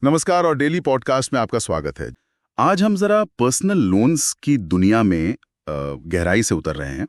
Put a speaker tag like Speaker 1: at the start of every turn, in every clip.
Speaker 1: नमस्कार और daily podcast में आपका स्वागत है। आज हम जरा पर्सनल लोन्स की दुनिया में गहराई से उतर रहे हैं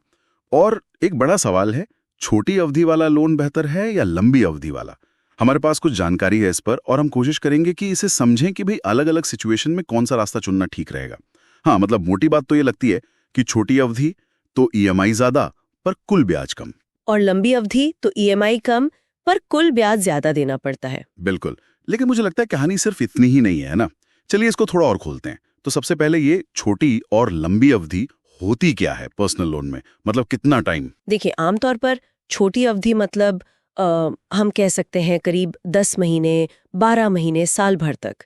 Speaker 1: और एक बड़ा सवाल है, छोटी अवधि वाला लोन बेहतर है या लंबी अवधि वाला। हमारे पास कुछ जानकारी है इस पर और हम कोशिश करेंगे कि इसे समझें कि भाई अलग अलग सिचुएशन में कौन सा रास्ता चुनना ठीक रहेगा। हाँ, मतलब मोटी बात तो ये लगती है कि छोटी अवधि तो ईएमआई ज्यादा पर कुल ब्याज कम,
Speaker 2: और लंबी अवधि तो ईएमआई कम पर कुल ब्याज ज्यादा देना पड़ता है।
Speaker 1: बिल्कुल, लेकिन मुझे लगता है कहानी सिर्फ इतनी ही नहीं है ना। चलिए इसको थोड़ा और खोलते हैं। तो सबसे पहले ये छोटी और लंबी अवधि होती क्या है पर्सनल लोन में, मतलब कितना टाइम?
Speaker 2: देखिए, आमतौर पर छोटी अवधि मतलब हम कह सकते हैं करीब 10 महीने, 12 महीने, साल भर तक।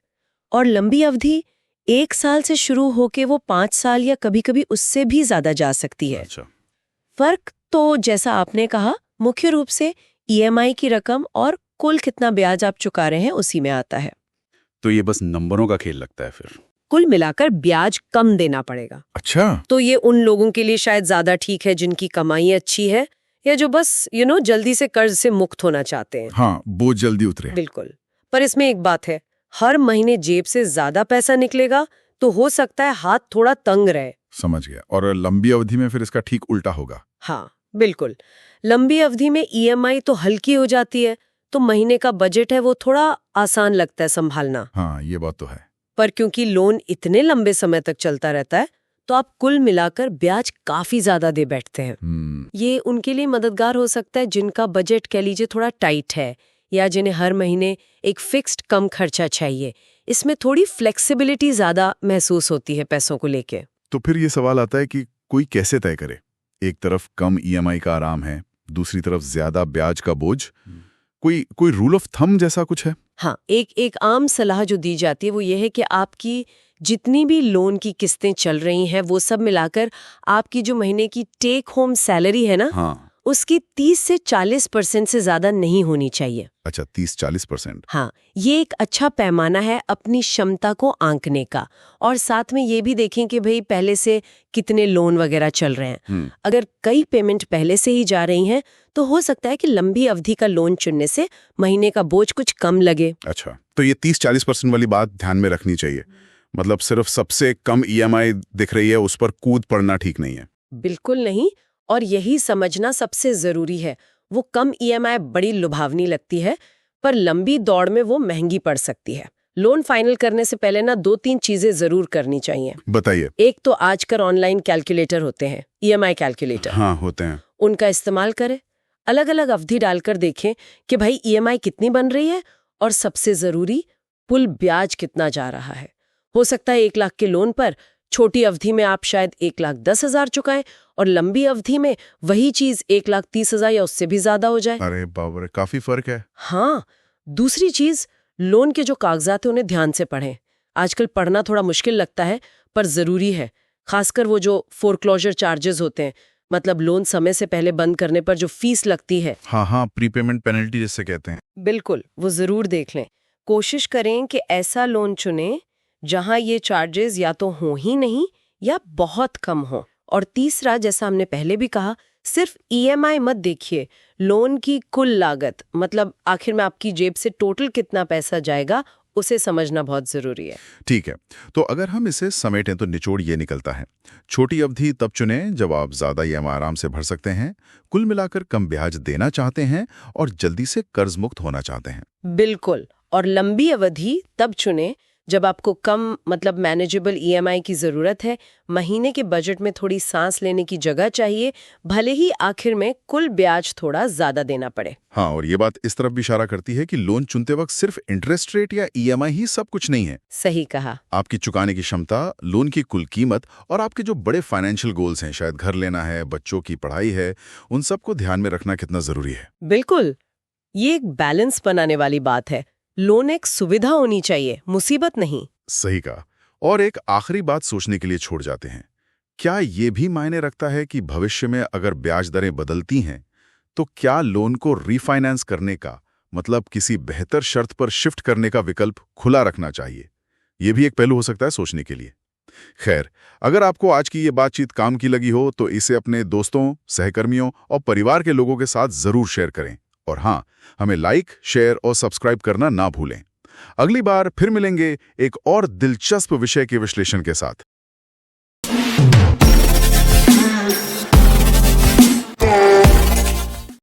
Speaker 2: और लंबी अवधि 1 साल से शुरू होके वो 5 साल या कभी-कभी उससे भी ज्यादा जा सकती है।
Speaker 1: अच्छा,
Speaker 2: फर्क तो जैसा आपने कहा मुख्य रूप से ईएमआई की रकम और कुल कितना ब्याज आप चुका रहे हैं उसी में आता है।
Speaker 1: तो ये बस नंबरों का खेल लगता है फिर।
Speaker 2: कुल मिलाकर ब्याज कम देना पड़ेगा।
Speaker 1: अच्छा,
Speaker 2: तो ये उन लोगों के लिए शायद ज्यादा ठीक है जिनकी कमाई अच्छी है या जो बस जल्दी से कर्ज से मुक्त होना चाहते हैं।
Speaker 1: हाँ, बोझ जल्दी उतरे।
Speaker 2: बिल्कुल। पर इसमें एक बात है, हर महीने जेब से ज्यादा पैसा निकलेगा तो हो सकता है हाथ थोड़ा तंग रहे।
Speaker 1: समझ गया। और लंबी अवधि में फिर इसका ठीक उल्टा होगा।
Speaker 2: हाँ, बिल्कुल। लंबी अवधि में ईएमआई तो हल्की हो जाती है, तो महीने का बजट है वो थोड़ा आसान लगता है संभालना।
Speaker 1: हाँ, ये बात तो है।
Speaker 2: पर क्योंकि लोन इतने लंबे समय तक चलता रहता है तो आप कुल मिलाकर ब्याज काफी ज्यादा दे बैठते हैं। ये उनके लिए मददगार हो सकता है जिनका बजट कह लीजिए थोड़ा टाइट है या जिन्हें हर महीने एक फिक्स्ड कम खर्चा चाहिए। इसमें थोड़ी फ्लेक्सिबिलिटी ज्यादा महसूस होती है पैसों को लेके।
Speaker 1: तो फिर ये सवाल आता है कि कोई कैसे तय करे? एक तरफ कम ईएमआई का आराम है, दूसरी तरफ ज्यादा ब्याज का बोझ। कोई रूल ऑफ थंब जैसा कुछ है?
Speaker 2: हाँ, एक आम सलाह जो दी जाती है वो ये है कि आपकी जितनी भी लोन की किस्तें चल रही हैं वो सब मिलाकर आपकी जो महीने की टेक होम सैलरी है ना,
Speaker 1: हाँ।
Speaker 2: उसकी 30 से 40% से ज्यादा नहीं होनी चाहिए।
Speaker 1: अच्छा, 30-40%।
Speaker 2: हाँ, ये एक अच्छा पैमाना है अपनी क्षमता को आंकने का। और साथ में ये भी देखें कि भाई पहले से कितने लोन वगैरह चल रहे हैं। अगर कई पेमेंट पहले से ही जा रही हैं तो हो सकता है कि लंबी अवधि का लोन चुनने से महीने का बोझ कुछ कम लगे।
Speaker 1: अच्छा, तो ये 30-40% वाली बात ध्यान में रखनी चाहिए। मतलब सिर्फ सबसे कम ईएमआई दिख रही है उस पर कूद पड़ना ठीक नहीं है।
Speaker 2: बिल्कुल नहीं, और यही समझना सबसे जरूरी है। वो कम ईएमआई बड़ी लुभावनी लगती है पर लंबी दौड़ में वो महंगी पड़ सकती है। लोन फाइनल करने से पहले ना 2-3 चीजें जरूर करनी चाहिए।
Speaker 1: बताइए।
Speaker 2: एक तो आजकल ऑनलाइन कैलकुलेटर होते हैं, ईएमआई कैलकुलेटर।
Speaker 1: हाँ, होते हैं।
Speaker 2: उनका इस्तेमाल करें। अलग अलग अवधि डालकर देखें कि भाई ईएमआई कितनी बन रही है और सबसे जरूरी कुल ब्याज कितना जा रहा है। हो सकता है 1 लाख के लोन पर छोटी अवधि में आप शायद 1,10,000 चुकाएं और लंबी अवधि में वही चीज 1,30,000 या उससे भी ज्यादा हो जाए।
Speaker 1: अरे बाप रे, काफी फर्क है।
Speaker 2: हाँ, दूसरी चीज, लोन के जो कागजात हैं उन्हें ध्यान से पढ़ें। आजकल पढ़ना थोड़ा मुश्किल लगता है पर जरूरी है, खासकर वो जो फोरक्लोजर चार्जेस होते हैं, मतलब लोन समय से पहले बंद करने पर जो फीस लगती है।
Speaker 1: हाँ, प्रीपेमेंट पेनल्टी जिसे कहते हैं।
Speaker 2: बिल्कुल, वो जरूर देख लें। कोशिश करें कि ऐसा लोन चुनें जहां ये चार्जेस या तो हों ही नहीं या बहुत कम हो। और तीसरा, जैसा हमने पहले भी कहा, सिर्फ ईएमआई मत देखिए, लोन की कुल लागत, मतलब आखिर में आपकी जेब से टोटल कितना पैसा जाएगा, उसे समझना बहुत जरूरी है।
Speaker 1: ठीक है, तो अगर हम इसे समेटें तो निचोड़ ये निकलता है, छोटी अवधि तब चुनें जब आप ज्यादा ईएमआई आराम से भर सकते हैं, कुल मिलाकर कम ब्याज देना चाहते हैं और जल्दी से कर्ज मुक्त होना चाहते हैं।
Speaker 2: बिल्कुल। और लंबी अवधि तब चुनें जब आपको कम, मतलब मैनेजेबल ईएमआई की जरूरत है, महीने के बजट में थोड़ी सांस लेने की जगह चाहिए, भले ही आखिर में कुल ब्याज थोड़ा ज्यादा देना पड़े।
Speaker 1: हाँ, और ये बात इस तरफ भी इशारा करती है कि लोन चुनते वक्त सिर्फ इंटरेस्ट रेट या ईएमआई ही सब कुछ नहीं है।
Speaker 2: सही कहा।
Speaker 1: आपकी चुकाने की क्षमता, लोन की कुल कीमत और आपके जो बड़े फाइनेंशियल गोल्स हैं, शायद घर लेना है, बच्चों की पढ़ाई है, उन सबको ध्यान में रखना कितना जरूरी है।
Speaker 2: बिल्कुल, ये एक बैलेंस बनाने वाली बात है। लोन एक सुविधा होनी चाहिए, मुसीबत नहीं।
Speaker 1: सही कहा। और एक आखिरी बात सोचने के लिए छोड़ जाते हैं, क्या ये भी मायने रखता है कि भविष्य में अगर ब्याज दरें बदलती हैं तो क्या लोन को रीफाइनेंस करने का, मतलब किसी बेहतर शर्त पर शिफ्ट करने का विकल्प खुला रखना चाहिए? ये भी एक पहलू हो सकता है सोचने के लिए। खैर, अगर आपको आज की ये बातचीत काम की लगी हो तो इसे अपने दोस्तों, सहकर्मियों और परिवार के लोगों के साथ जरूर शेयर करें। और हाँ, हमें लाइक, शेयर और सब्सक्राइब करना ना भूलें। अगली बार फिर मिलेंगे एक और दिलचस्प विषय के विश्लेषण के साथ।